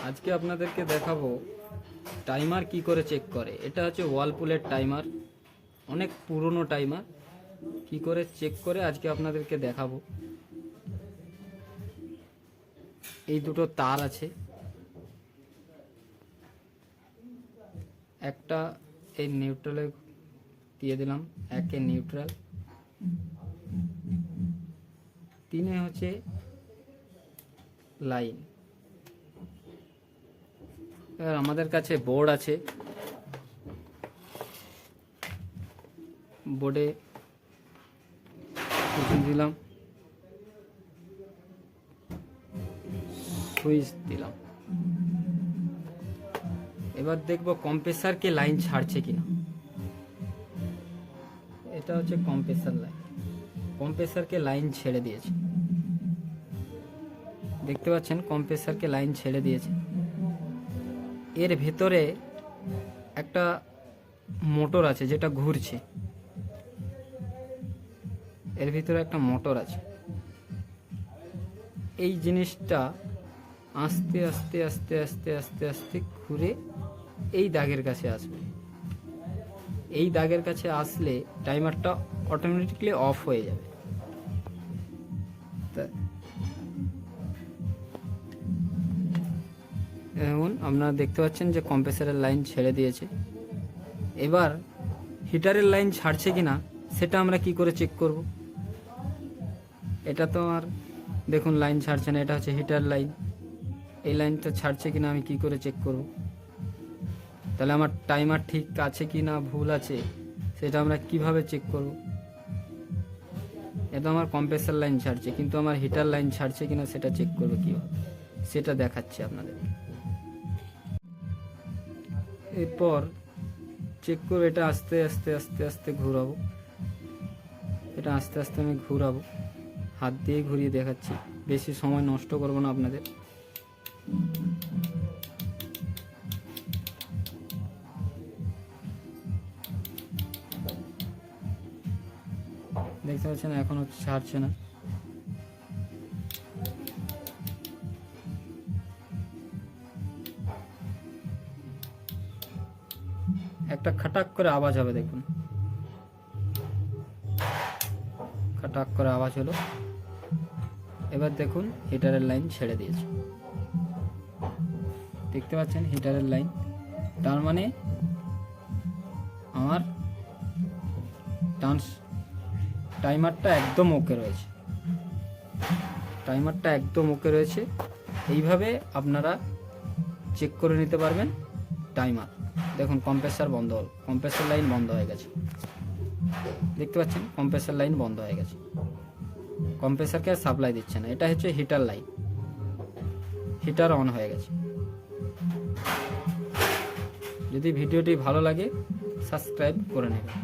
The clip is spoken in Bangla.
আজকে আপনাদেরকে দেখাবো টাইমার কি করে চেক করে। এটা হচ্ছে ওয়ালপুলের টাইমার, অনেক পুরনো টাইমার। কি করে চেক করে আজকে আপনাদেরকে দেখাবো। এই দুটো তার আছে, একটা এই নিউট্রালে দিয়ে দিলাম, একে নিউট্রাল, তিনে হচ্ছে লাইন। এবার আমাদের কাছে বোর্ড আছে, বোর্ডে দিলাম, সুইচ দিলাম। এবার দেখব কম্প্রেসারকে লাইন ছাড়ছে কিনা। এটা হচ্ছে কম্প্রেসার লাইন, কম্প্রেসারকে লাইন ছেড়ে দিয়েছে, দেখতে পাচ্ছেন কম্প্রেসারকে লাইন ছেড়ে দিয়েছে। এর ভেতরে একটা মোটর আছে যেটা ঘুরছে, এর ভিতরে একটা মোটর আছে। এই জিনিসটা আস্তে আস্তে আস্তে আস্তে আস্তে আস্তে ঘুরে এই দাগের কাছে আসবে। এই দাগের কাছে আসলে টাইমারটা অটোমেটিকলি অফ হয়ে যাবে। এখন আপনারা দেখতে পাচ্ছেন যে কম্প্রেসারের লাইন ছেড়ে দিয়েছে। এবার হিটারের লাইন ছাড়ছে কিনা সেটা আমরা কি করে চেক করব। এটা তো আর দেখুন লাইন ছাড়ছে না, এটা হচ্ছে হিটার লাইন। এই লাইনটা ছাড়ছে কিনা আমি কি করে চেক করব। তাহলে আমার টাইমার ঠিক আছে কি না ভুল আছে সেটা আমরা কিভাবে চেক করব। এটা আমার কম্প্রেসার লাইন ছাড়ছে, কিন্তু আমার হিটার লাইন ছাড়ছে কিনা সেটা চেক করব কিভাবে, সেটা দেখাচ্ছি আপনাদের। এরপর চেক করে এটা আস্তে আস্তে আস্তে আস্তে ঘোরাবো, এটা আস্তে আস্তে আমি ঘোরাবো, হাত দিয়ে ঘুরিয়ে দেখাচ্ছি, বেশি সময় নষ্ট করব না আপনাদের। দেখতে পাচ্ছেন এখনো ছাড়ছে না। একটা খাটাক করে আওয়াজ হবে, দেখুন খাটাক করে আওয়াজ হলো। এবার দেখুন হিটারের লাইন ছেড়ে দিয়েছে, দেখতে পাচ্ছেন হিটারের লাইন। তার মানে আমার টাইমারটা একদম ওকে রয়েছে, টাইমারটা একদম ওকে রয়েছে। এইভাবে আপনারা চেক করে নিতে পারবেন টাইমার। দেখুন কম্প্রেসার বন্ধ হল, কম্প্রেসার লাইন বন্ধ হয়ে গেছে, দেখতে পাচ্ছেন কম্প্রেসার লাইন বন্ধ হয়ে গেছে, কম্প্রেসারকে আর সাপ্লাই দিচ্ছে না। এটা হচ্ছে হিটার লাইন, হিটার অন হয়ে গেছে। যদি ভিডিওটি ভালো লাগে সাবস্ক্রাইব করে নেবেন।